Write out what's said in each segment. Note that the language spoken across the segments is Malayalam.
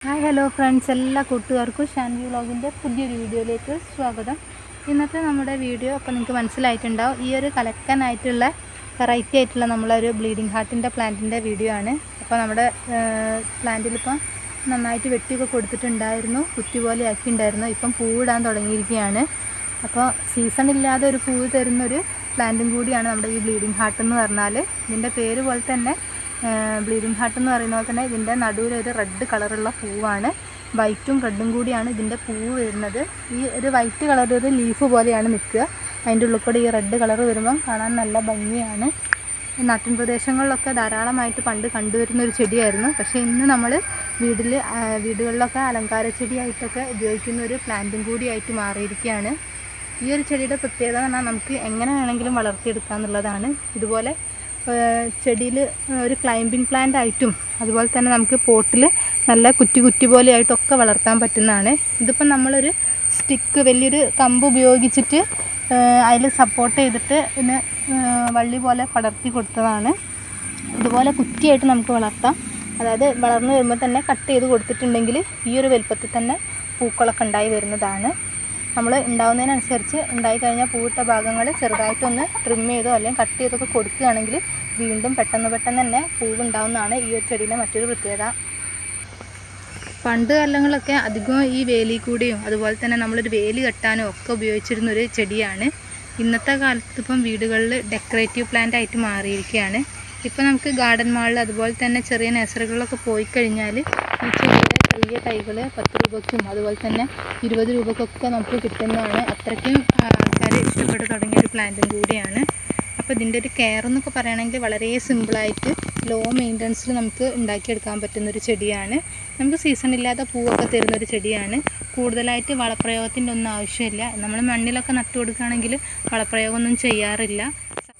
ഹായ് ഹലോ ഫ്രണ്ട്സ്, എല്ലാ കൂട്ടുകാർക്കും ഷാൻവി വ്ളോഗിൻ്റെ പുതിയൊരു വീഡിയോയിലേക്ക് സ്വാഗതം. ഇന്നത്തെ നമ്മുടെ വീഡിയോ അപ്പോൾ നിങ്ങൾക്ക് മനസ്സിലായിട്ടുണ്ടാവും. ഈ ഒരു കലക്കാനായിട്ടുള്ള വെറൈറ്റി ആയിട്ടുള്ള നമ്മളൊരു ബ്ലീഡിങ് ഹാർട്ടിൻ്റെ പ്ലാന്റിൻ്റെ വീഡിയോ ആണ്. അപ്പോൾ നമ്മുടെ പ്ലാന്റിലിപ്പം നന്നായിട്ട് വെട്ടിയൊക്കെ കൊടുത്തിട്ടുണ്ടായിരുന്നു, കുറ്റി പോലെ ആക്കിയിട്ടുണ്ടായിരുന്നു. ഇപ്പം പൂവിടാൻ തുടങ്ങിയിരിക്കുകയാണ്. അപ്പോൾ സീസണില്ലാതെ ഒരു പൂവ് തരുന്നൊരു പ്ലാന്റും കൂടിയാണ് നമ്മുടെ ഈ ബ്ലീഡിങ് ഹാർട്ട് എന്ന് പറഞ്ഞാൽ. ഇതിൻ്റെ പേര് പോലെ തന്നെ ബ്ലീഡിങ് ഹാർട്ട് എന്ന് പറയുന്ന പോലെ തന്നെ ഇതിൻ്റെ നടുവിലൊരു റെഡ് കളറുള്ള പൂവാണ്. വൈറ്റും റെഡും കൂടിയാണ് ഇതിൻ്റെ പൂവ് വരുന്നത്. ഈ ഒരു വൈറ്റ് കളർ ഒരു ലീഫ് പോലെയാണ് നിൽക്കുക. അതിൻ്റെ ഉള്ളിൽ കൂടെ ഈ റെഡ് കളർ വരുമ്പം കാണാൻ നല്ല ഭംഗിയാണ്. നാട്ടിൻ പ്രദേശങ്ങളിലൊക്കെ ധാരാളമായിട്ട് പണ്ട് കണ്ടുവരുന്നൊരു ചെടിയായിരുന്നു. പക്ഷേ ഇന്ന് നമ്മൾ വീടുകളിലൊക്കെ അലങ്കാര ചെടിയായിട്ടൊക്കെ ഉപയോഗിക്കുന്ന ഒരു പ്ലാന്റും കൂടിയായിട്ട് മാറിയിരിക്കുകയാണ്. ഈ ഒരു ചെടിയുടെ പ്രത്യേകത എന്ന് പറഞ്ഞാൽ നമുക്ക് എങ്ങനെ വേണമെങ്കിലും വളർത്തിയെടുക്കുക എന്നുള്ളതാണ്. ഇതുപോലെ ചെടിയിൽ ഒരു ക്ലൈമ്പിംഗ് പ്ലാന്റ് ആയിട്ടും അതുപോലെ തന്നെ നമുക്ക് പോട്ടിൽ നല്ല കുറ്റി പോലെ ആയിട്ടൊക്കെ വളർത്താൻ പറ്റുന്നതാണ്. ഇതിപ്പം നമ്മളൊരു സ്റ്റിക്ക്, വലിയൊരു കമ്പ് ഉപയോഗിച്ചിട്ട് അതിൽ സപ്പോർട്ട് ചെയ്തിട്ട് ഇതിന് വള്ളി പോലെ പടർത്തി കൊടുത്തതാണ്. ഇതുപോലെ കുറ്റിയായിട്ട് നമുക്ക് വളർത്താം. അതായത് വളർന്നു വരുമ്പോൾ തന്നെ കട്ട് ചെയ്ത് കൊടുത്തിട്ടുണ്ടെങ്കിൽ ഈ ഒരു വലുപ്പത്തിൽ തന്നെ പൂക്കളൊക്കെ ഉണ്ടായി വരുന്നതാണ്. നമ്മൾ ഉണ്ടാകുന്നതിനനുസരിച്ച് ഉണ്ടായി കഴിഞ്ഞാൽ പൂവിട്ട ഭാഗങ്ങൾ ചെറുതായിട്ടൊന്ന് ട്രിം ചെയ്തോ അല്ലെങ്കിൽ കട്ട് ചെയ്തൊക്കെ കൊടുക്കുകയാണെങ്കിൽ വീണ്ടും പെട്ടെന്ന് തന്നെ പൂവ് ഉണ്ടാവുന്നതാണ് ഈ ഒരു ചെടീൻ്റെ മറ്റൊരു പ്രത്യേകത. പണ്ട് കാലങ്ങളിലൊക്കെ അധികവും ഈ വേലി കൂടിയും അതുപോലെ തന്നെ നമ്മളൊരു വേലി കെട്ടാനും ഒക്കെ ഉപയോഗിച്ചിരുന്നൊരു ചെടിയാണ്. ഇന്നത്തെ കാലത്ത് ഇപ്പം വീടുകളിൽ ഡെക്കറേറ്റീവ് പ്ലാന്റ് ആയിട്ട് മാറിയിരിക്കുകയാണ്. ഇപ്പം നമുക്ക് ഗാർഡൻ മാളിൽ അതുപോലെ തന്നെ ചെറിയ നഴ്സറികളിലൊക്കെ പോയി കഴിഞ്ഞാൽ ഈ ചെടിയുടെ ചെറിയ തൈകൾ 10 രൂപയ്ക്കും അതുപോലെ തന്നെ 20 രൂപയ്ക്കൊക്കെ നമുക്ക് കിട്ടുന്നതാണ്. അത്രയ്ക്കും ആൾക്കാർ ഇഷ്ടപ്പെട്ട് തുടങ്ങിയൊരു പ്ലാന്റും കൂടിയാണ്. അപ്പോൾ ഇതിൻ്റെ ഒരു കെയർ എന്നൊക്കെ പറയുകയാണെങ്കിൽ വളരെ സിമ്പിളായിട്ട് ലോ മെയിൻ്റനൻസിൽ നമുക്ക് ഉണ്ടാക്കിയെടുക്കാൻ പറ്റുന്നൊരു ചെടിയാണ്. നമുക്ക് സീസണില്ലാതെ പൂവൊക്കെ തരുന്നൊരു ചെടിയാണ്. കൂടുതലായിട്ട് വളപ്രയോഗത്തിൻ്റെ ഒന്നും ആവശ്യമില്ല. നമ്മൾ മണ്ണിലൊക്കെ നട്ടു കൊടുക്കുകയാണെങ്കിൽ വളപ്രയോഗമൊന്നും ചെയ്യാറില്ല.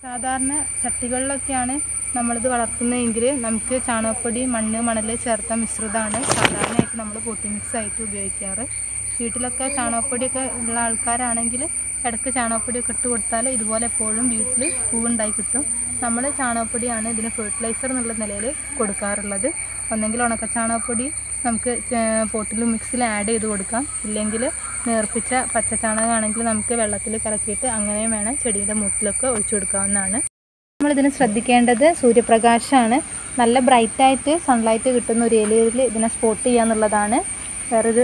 സാധാരണ ചട്ടികളിലൊക്കെയാണ് നമ്മളിത് വളർത്തുന്നതെങ്കിൽ നമുക്ക് ചാണകപ്പൊടി, മണൽ ചേർത്ത മിശ്രിതമാണ് സാധാരണയായിട്ട് നമ്മൾ പോട്ടി മിക്സ് ആയിട്ട് ഉപയോഗിക്കാറ്. വീട്ടിലൊക്കെ ചാണകപ്പൊടിയൊക്കെ ഉള്ള ആൾക്കാരാണെങ്കിൽ ഇടയ്ക്ക് ചാണകപ്പൊടിയൊക്കെ ഇട്ട് കൊടുത്താൽ ഇതുപോലെ എപ്പോഴും വീട്ടിൽ പൂവുണ്ടായി കിട്ടും. നമ്മൾ ചാണകപ്പൊടിയാണ് ഇതിന് ഫെർട്ടിലൈസർ എന്നുള്ള നിലയിൽ കൊടുക്കാറുള്ളത്. ഒന്നെങ്കിൽ ഉണക്ക ചാണകപ്പൊടി നമുക്ക് പോട്ടിൽ മിക്സിൽ ആഡ് ചെയ്ത് കൊടുക്കാം. ഇല്ലെങ്കിൽ നേർപ്പിച്ച പച്ച ചാണകമാണെങ്കിൽ നമുക്ക് വെള്ളത്തിൽ കലക്കിയിട്ട് അങ്ങനെയും വേണം ചെടിയുടെ മൂട്ടിലൊക്കെ ഒഴിച്ചു കൊടുക്കാവുന്നതാണ്. നമ്മളിതിന് ശ്രദ്ധിക്കേണ്ടത് സൂര്യപ്രകാശമാണ്. നല്ല ബ്രൈറ്റായിട്ട് സൺലൈറ്റ് കിട്ടുന്ന ഒരു ഏരിയയിൽ ഇതിനെ സ്പോട്ട് ചെയ്യുക എന്നുള്ളതാണ് വേറൊരു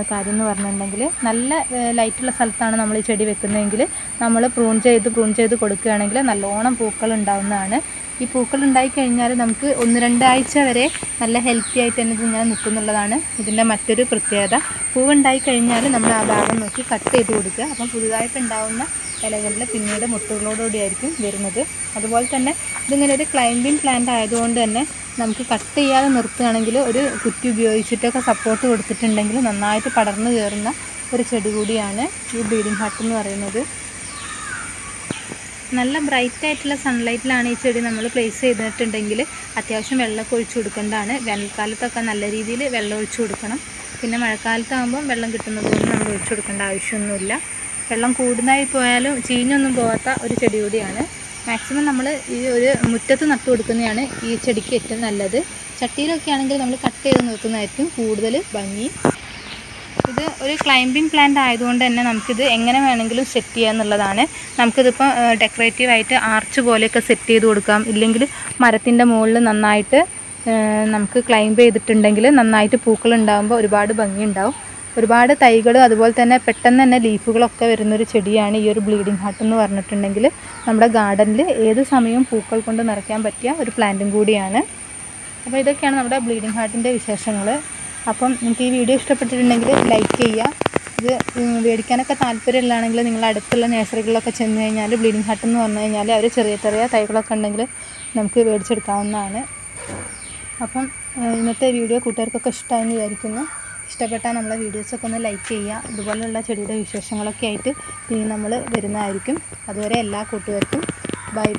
കാര്യം എന്ന് പറഞ്ഞിട്ടുണ്ടെങ്കിൽ. നല്ല ലൈറ്റുള്ള സ്ഥലത്താണ് നമ്മൾ ഈ ചെടി വെക്കുന്നതെങ്കിൽ നമ്മൾ പ്രൂൺ ചെയ്ത് കൊടുക്കുകയാണെങ്കിൽ നല്ലോണം പൂക്കൾ ഉണ്ടാവുന്നതാണ്. ഈ പൂക്കൾ ഉണ്ടായിക്കഴിഞ്ഞാൽ നമുക്ക് 1-2 ആഴ്ച വരെ നല്ല ഹെൽത്തി ആയിട്ട് തന്നെ ഇതിങ്ങനെ നിൽക്കുന്നുള്ളതാണ് ഇതിൻ്റെ മറ്റൊരു പ്രത്യേകത. പൂവുണ്ടായിക്കഴിഞ്ഞാൽ നമ്മൾ ആ ഭാഗം നോക്കി കട്ട് ചെയ്ത് കൊടുക്കുക. അപ്പം പുതുതായിട്ടുണ്ടാവുന്ന ഇലകളിൽ പിന്നീട് മുട്ടുകളോടുകൂടിയായിരിക്കും വരുന്നത്. അതുപോലെ തന്നെ ഇതിങ്ങനെ ഒരു ക്ലൈമ്പിംഗ് പ്ലാന്റ് ആയതുകൊണ്ട് തന്നെ നമുക്ക് കട്ട് ചെയ്യാതെ നിർത്തുകയാണെങ്കിൽ ഒരു കുറ്റി ഉപയോഗിച്ചിട്ടൊക്കെ സപ്പോർട്ട് കൊടുത്തിട്ടുണ്ടെങ്കിൽ നന്നായിട്ട് പടർന്നു കയറുന്ന ഒരു ചെടി കൂടിയാണ് ഈ ബ്ലീഡിങ് ഹാർട്ട് എന്ന് പറയുന്നത്. നല്ല ബ്രൈറ്റായിട്ടുള്ള സൺലൈറ്റിലാണ് ഈ ചെടി നമ്മൾ പ്ലേസ് ചെയ്തിട്ടുണ്ടെങ്കിൽ അത്യാവശ്യം വെള്ളമൊക്കെ ഒഴിച്ചു കൊടുക്കേണ്ടതാണ്. വേനൽക്കാലത്തൊക്കെ നല്ല രീതിയിൽ വെള്ളം ഒഴിച്ചു കൊടുക്കണം. പിന്നെ മഴക്കാലത്താകുമ്പം വെള്ളം കിട്ടുന്നതുകൊണ്ട് നമ്മൾ ഒഴിച്ചു കൊടുക്കേണ്ട ആവശ്യമൊന്നുമില്ല. വെള്ളം കൂടുതലായി പോയാലും ചീഞ്ഞൊന്നും പോകാത്ത ഒരു ചെടി കൂടിയാണ്. മാക്സിമം നമ്മൾ ഈ ഒരു മുറ്റത്ത് നട്ടു കൊടുക്കുന്നതാണ് ഈ ചെടിക്ക് ഏറ്റവും നല്ലത്. ചട്ടിയിലൊക്കെ ആണെങ്കിൽ നമ്മൾ കട്ട് ചെയ്ത് നിർത്തുന്നതായിരിക്കും കൂടുതൽ ഭംഗി. ഇത് ഒരു ക്ലൈമ്പിംഗ് പ്ലാന്റ് ആയതുകൊണ്ട് തന്നെ നമുക്കിത് എങ്ങനെ വേണമെങ്കിലും സെറ്റ് ചെയ്യുക എന്നുള്ളതാണ്. നമുക്കിതിപ്പോൾ ഡെക്കറേറ്റീവായിട്ട് ആർച്ച് പോലെയൊക്കെ സെറ്റ് ചെയ്ത് കൊടുക്കാം. ഇല്ലെങ്കിൽ മരത്തിൻ്റെ മുകളിൽ നന്നായിട്ട് നമുക്ക് ക്ലൈംബ് ചെയ്തിട്ടുണ്ടെങ്കിൽ നന്നായിട്ട് പൂക്കൾ ഉണ്ടാകുമ്പോൾ ഒരുപാട് ഭംഗിയുണ്ടാവും. ഒരുപാട് തൈകൾ അതുപോലെ തന്നെ പെട്ടെന്ന് തന്നെ ലീഫുകളൊക്കെ വരുന്നൊരു ചെടിയാണ് ഈ ഒരു ബ്ലീഡിങ് ഹാർട്ട് എന്ന് പറഞ്ഞിട്ടുണ്ടെങ്കിൽ. നമ്മുടെ ഗാർഡനിൽ ഏത് സമയവും പൂക്കൾ കൊണ്ട് നിറയ്ക്കാൻ പറ്റിയ ഒരു പ്ലാന്റും കൂടിയാണ്. അപ്പോൾ ഇതൊക്കെയാണ് നമ്മുടെ ബ്ലീഡിങ് ഹാർട്ടിൻ്റെ വിശേഷങ്ങൾ. അപ്പം നിങ്ങൾക്ക് ഈ വീഡിയോ ഇഷ്ടപ്പെട്ടിട്ടുണ്ടെങ്കിൽ ലൈക്ക് ചെയ്യുക. ഇത് മേടിക്കാനൊക്കെ താല്പര്യമുള്ളതാണെങ്കിൽ നിങ്ങൾ അടുത്തുള്ള നഴ്സറികളിലൊക്കെ ചെന്ന് കഴിഞ്ഞാൽ ബ്ലീഡിങ് ഹാർട്ട് എന്ന് പറഞ്ഞു കഴിഞ്ഞാൽ അവർ ചെറിയ തൈകളൊക്കെ ഉണ്ടെങ്കിൽ നമുക്ക് മേടിച്ചെടുക്കാവുന്നതാണ്. അപ്പം ഇന്നത്തെ വീഡിയോ കൂട്ടുകാർക്കൊക്കെ ഇഷ്ടമായെന്ന് വിചാരിക്കുന്നു. ഇഷ്ടപ്പെട്ടാൽ നമ്മളെ വീഡിയോസൊക്കെ ഒന്ന് ലൈക്ക് ചെയ്യുക. ഇതുപോലുള്ള ചെടിയുടെ വിശേഷങ്ങളൊക്കെ ആയിട്ട് ഇനി നമ്മൾ വരുന്നതായിരിക്കും. അതുവരെ എല്ലാ കൂട്ടുകാർക്കും ബൈ.